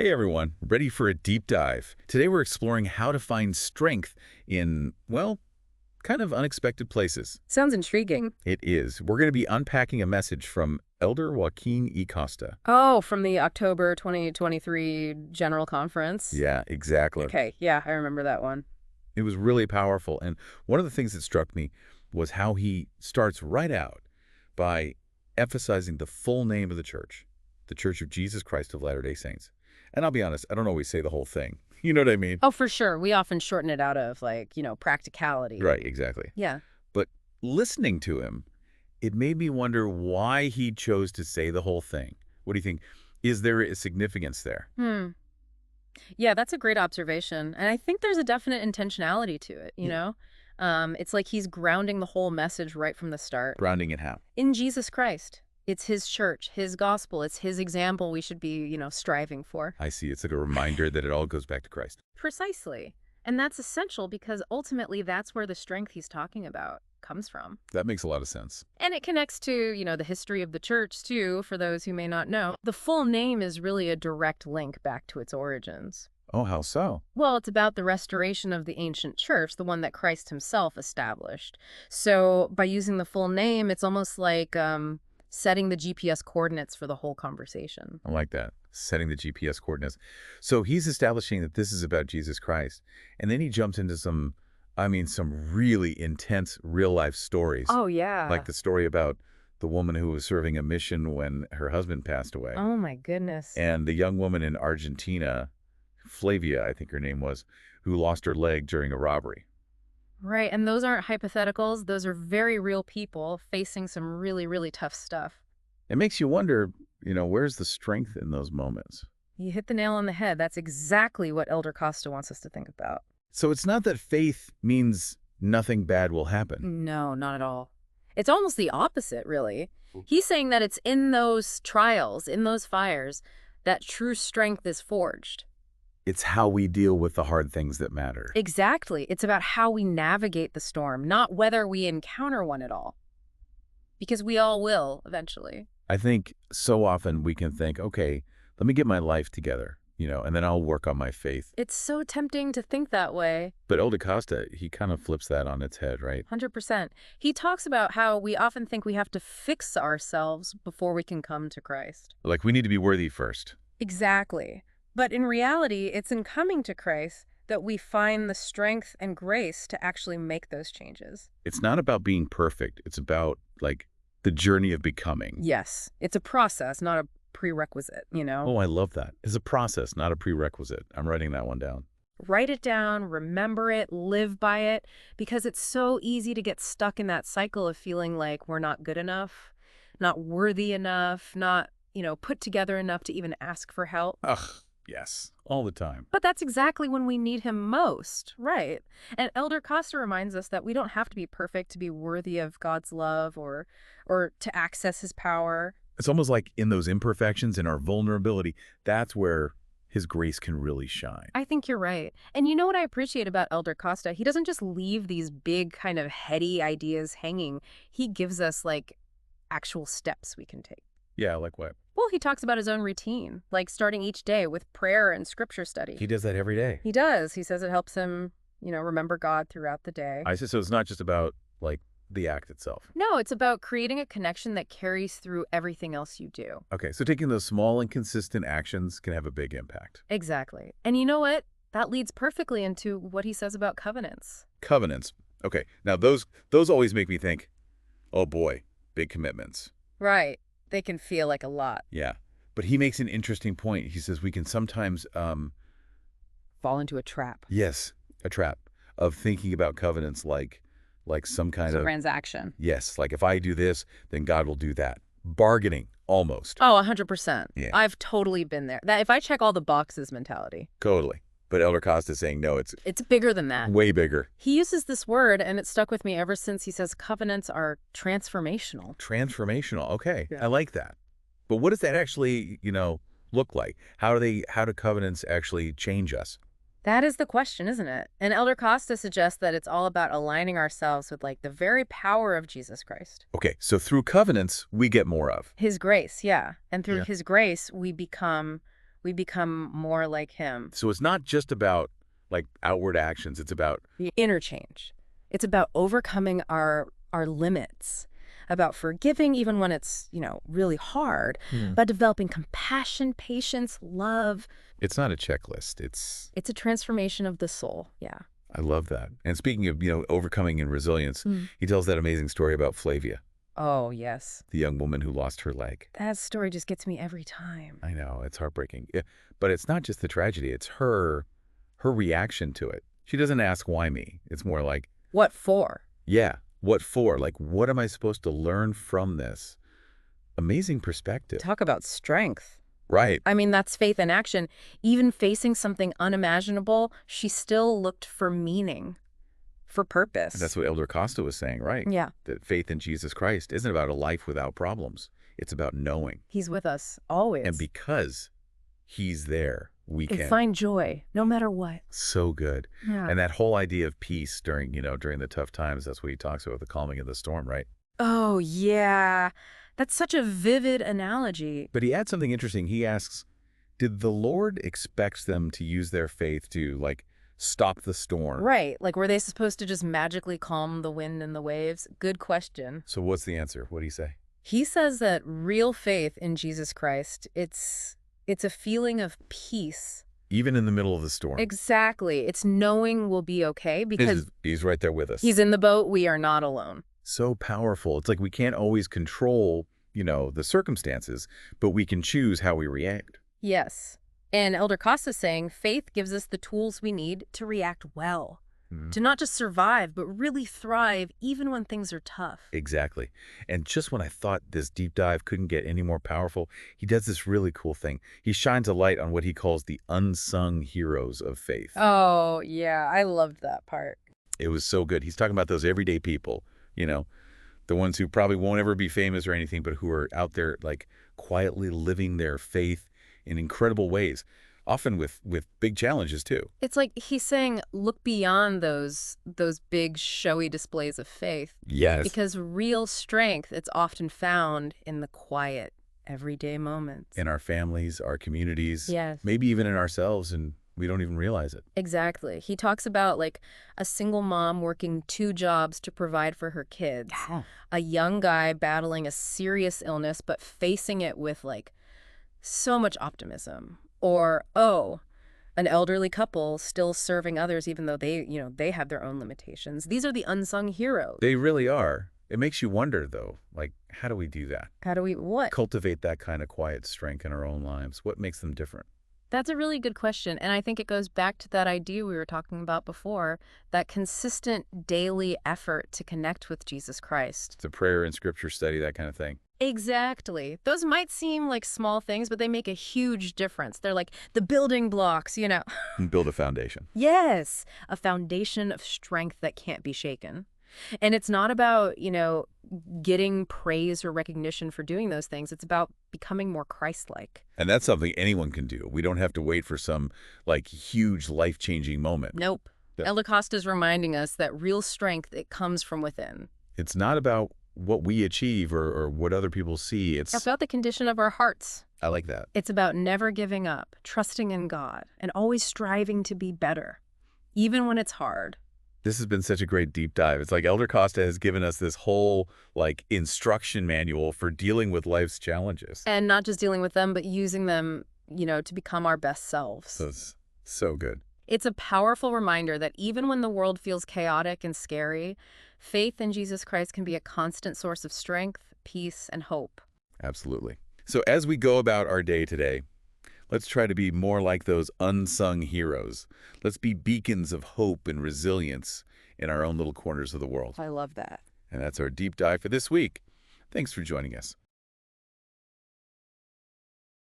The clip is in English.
Hey everyone, ready for a deep dive? Today we're exploring how to find strength in, well, kind of unexpected places. Sounds intriguing. It is. We're going to be unpacking a message from Elder Joaquin y Costa. Oh, from the October 2023 General Conference? Yeah, exactly. Okay, yeah, I remember that one. It was really powerful, and one of the things that struck me was how he starts right out by emphasizing the full name of the Church of Jesus Christ of Latter-day Saints. And I'll be honest, I don't always say the whole thing. You know what I mean? Oh, for sure. We often shorten it out of, practicality. Right, exactly. Yeah. But listening to him, it made me wonder why he chose to say the whole thing. What do you think? Is there a significance there? Yeah, that's a great observation. And I think there's a definite intentionality to it, you know? It's like he's grounding the whole message right from the start. Grounding in how? In Jesus Christ. It's his church, his gospel. It's his example we should be, striving for. I see. It's like a reminder that it all goes back to Christ. Precisely. And that's essential because ultimately that's where the strength he's talking about comes from. That makes a lot of sense. And it connects to, the history of the church, too, for those who may not know. The full name is really a direct link back to its origins. Oh, how so? Well, it's about the restoration of the ancient church, the one that Christ himself established. So by using the full name, it's almost like setting the GPS coordinates for the whole conversation. I like that. Setting the GPS coordinates. So he's establishing that this is about Jesus Christ. And then he jumps into some really intense real-life stories. Oh, yeah. Like the story about the woman who was serving a mission when her husband passed away. Oh, my goodness. And the young woman in Argentina, Flavia, I think her name was, who lost her leg during a robbery. Right, and those aren't hypotheticals. Those are very real people facing some really, really tough stuff. It makes you wonder, where's the strength in those moments? You hit the nail on the head. That's exactly what Elder Costa wants us to think about. So it's not that faith means nothing bad will happen. No, not at all. It's almost the opposite, really. He's saying that it's in those trials, in those fires, that true strength is forged. It's how we deal with the hard things that matter. Exactly. It's about how we navigate the storm, not whether we encounter one at all. Because we all will, eventually. I think so often we can think, okay, let me get my life together, and then I'll work on my faith. It's so tempting to think that way. But Elder Costa, he kind of flips that on its head, right? 100%. He talks about how we often think we have to fix ourselves before we can come to Christ. Like we need to be worthy first. Exactly. But in reality, it's in coming to Christ that we find the strength and grace to actually make those changes. It's not about being perfect. It's about, the journey of becoming. Yes. It's a process, not a prerequisite, Oh, I love that. It's a process, not a prerequisite. I'm writing that one down. Write it down, remember it, live by it, because it's so easy to get stuck in that cycle of feeling like we're not good enough, not worthy enough, not, put together enough to even ask for help. Ugh. Yes, all the time. But that's exactly when we need him most, right? And Elder Costa reminds us that we don't have to be perfect to be worthy of God's love or to access his power. It's almost like in those imperfections, in our vulnerability, that's where his grace can really shine. I think you're right. And you know what I appreciate about Elder Costa? He doesn't just leave these big kind of heady ideas hanging. He gives us actual steps we can take. Yeah, like what? Well, he talks about his own routine, like starting each day with prayer and scripture study. He does that every day. He does. He says it helps him, remember God throughout the day. I see. So it's not just about, the act itself. No, it's about creating a connection that carries through everything else you do. Okay, so taking those small and consistent actions can have a big impact. Exactly. And you know what? That leads perfectly into what he says about covenants. Covenants. Okay, now those always make me think, oh boy, big commitments. Right. They can feel like a lot. Yeah. But he makes an interesting point. He says we can sometimes fall into a trap. Yes, a trap of thinking about covenants like some kind of transaction. Yes, like if I do this, then God will do that. Bargaining, almost. Oh, 100%. Yeah. I've totally been there. That if I check all the boxes mentality. Totally. But Elder Costa is saying, no, it's bigger than that. Way bigger. He uses this word, and it stuck with me ever since. He says covenants are transformational. Transformational. Okay. Yeah. I like that. But what does that actually, look like? How do covenants actually change us? That is the question, isn't it? And Elder Costa suggests that it's all about aligning ourselves with the very power of Jesus Christ. Okay, so through covenants, we get more of His grace, yeah. And through his grace, we become we become more like him. So it's not just about, like, outward actions. It's about, The interchange. It's about overcoming our limits, about forgiving even when it's, really hard, about developing compassion, patience, love. it's not a checklist. It's a transformation of the soul. Yeah. I love that. And speaking of, overcoming and resilience, he tells that amazing story about Flavia, Oh, yes. the young woman who lost her leg. That story just gets me every time. I know, it's heartbreaking. Yeah, but it's not just the tragedy, it's her reaction to it. She doesn't ask why me. It's more like, What for? yeah, what for? Like, what am I supposed to learn from this? Amazing perspective. Talk about strength. Right. I mean, that's faith in action. Even facing something unimaginable, she still looked for meaning, for purpose. That's what Elder Costa was saying, right? Yeah. That faith in Jesus Christ isn't about a life without problems. It's about knowing. He's with us always. And because he's there, we And can. find joy, no matter what. So good. Yeah. And that whole idea of peace during the tough times, that's what he talks about, the calming of the storm, right? Oh, yeah. That's such a vivid analogy. But he adds something interesting. He asks, did the Lord expect them to use their faith to, like, stop the storm? Right. Like, were they supposed to just magically calm the wind and the waves? Good question. So what's the answer? What do you say? He says that real faith in Jesus Christ, it's a feeling of peace. Even in the middle of the storm. Exactly. It's knowing we'll be okay because He's right there with us. he's in the boat. We are not alone. So powerful. It's like we can't always control, the circumstances, but we can choose how we react. Yes. And Elder Costa's saying faith gives us the tools we need to react well, to not just survive, but really thrive even when things are tough. Exactly. And just when I thought this deep dive couldn't get any more powerful, he does this really cool thing. He shines a light on what he calls the unsung heroes of faith. Oh, yeah. I loved that part. It was so good. He's talking about those everyday people, the ones who probably won't ever be famous or anything, but who are out there, like, quietly living their faith in incredible ways, often with big challenges too. It's like he's saying, look beyond those big showy displays of faith. Yes. Because real strength, it's often found in the quiet, everyday moments. In our families, our communities, Yes. maybe even in ourselves, and we don't even realize it. Exactly. He talks about, like, a single mom working 2 jobs to provide for her kids. A young guy battling a serious illness, but facing it with, like, so much optimism. Or, an elderly couple still serving others even though they have their own limitations. These are the unsung heroes. They really are. It makes you wonder, though, like, how do we do that? How do we what? Cultivate that kind of quiet strength in our own lives. What makes them different? That's a really good question. And I think it goes back to that idea we were talking about before, that consistent daily effort to connect with Jesus Christ. It's a prayer and scripture study, that kind of thing. Exactly. Those might seem like small things, but they make a huge difference. They're like the building blocks, And build a foundation. Yes, a foundation of strength that can't be shaken. And it's not about, getting praise or recognition for doing those things. It's about becoming more Christ-like. And that's something anyone can do. We don't have to wait for some, like, huge life-changing moment. Nope. Yeah. Elder Costa's reminding us that real strength, it comes from within. It's not about what we achieve or what other people see. It's about the condition of our hearts. I like that. It's about never giving up, trusting in God, and always striving to be better, even when it's hard. This has been such a great deep dive. It's like Elder Costa has given us this whole, like, instruction manual for dealing with life's challenges. And not just dealing with them, but using them, to become our best selves. So it's so good. It's a powerful reminder that even when the world feels chaotic and scary, faith in Jesus Christ can be a constant source of strength, peace, and hope. Absolutely. So as we go about our day today, let's try to be more like those unsung heroes. Let's be beacons of hope and resilience in our own little corners of the world. I love that. And that's our deep dive for this week. Thanks for joining us.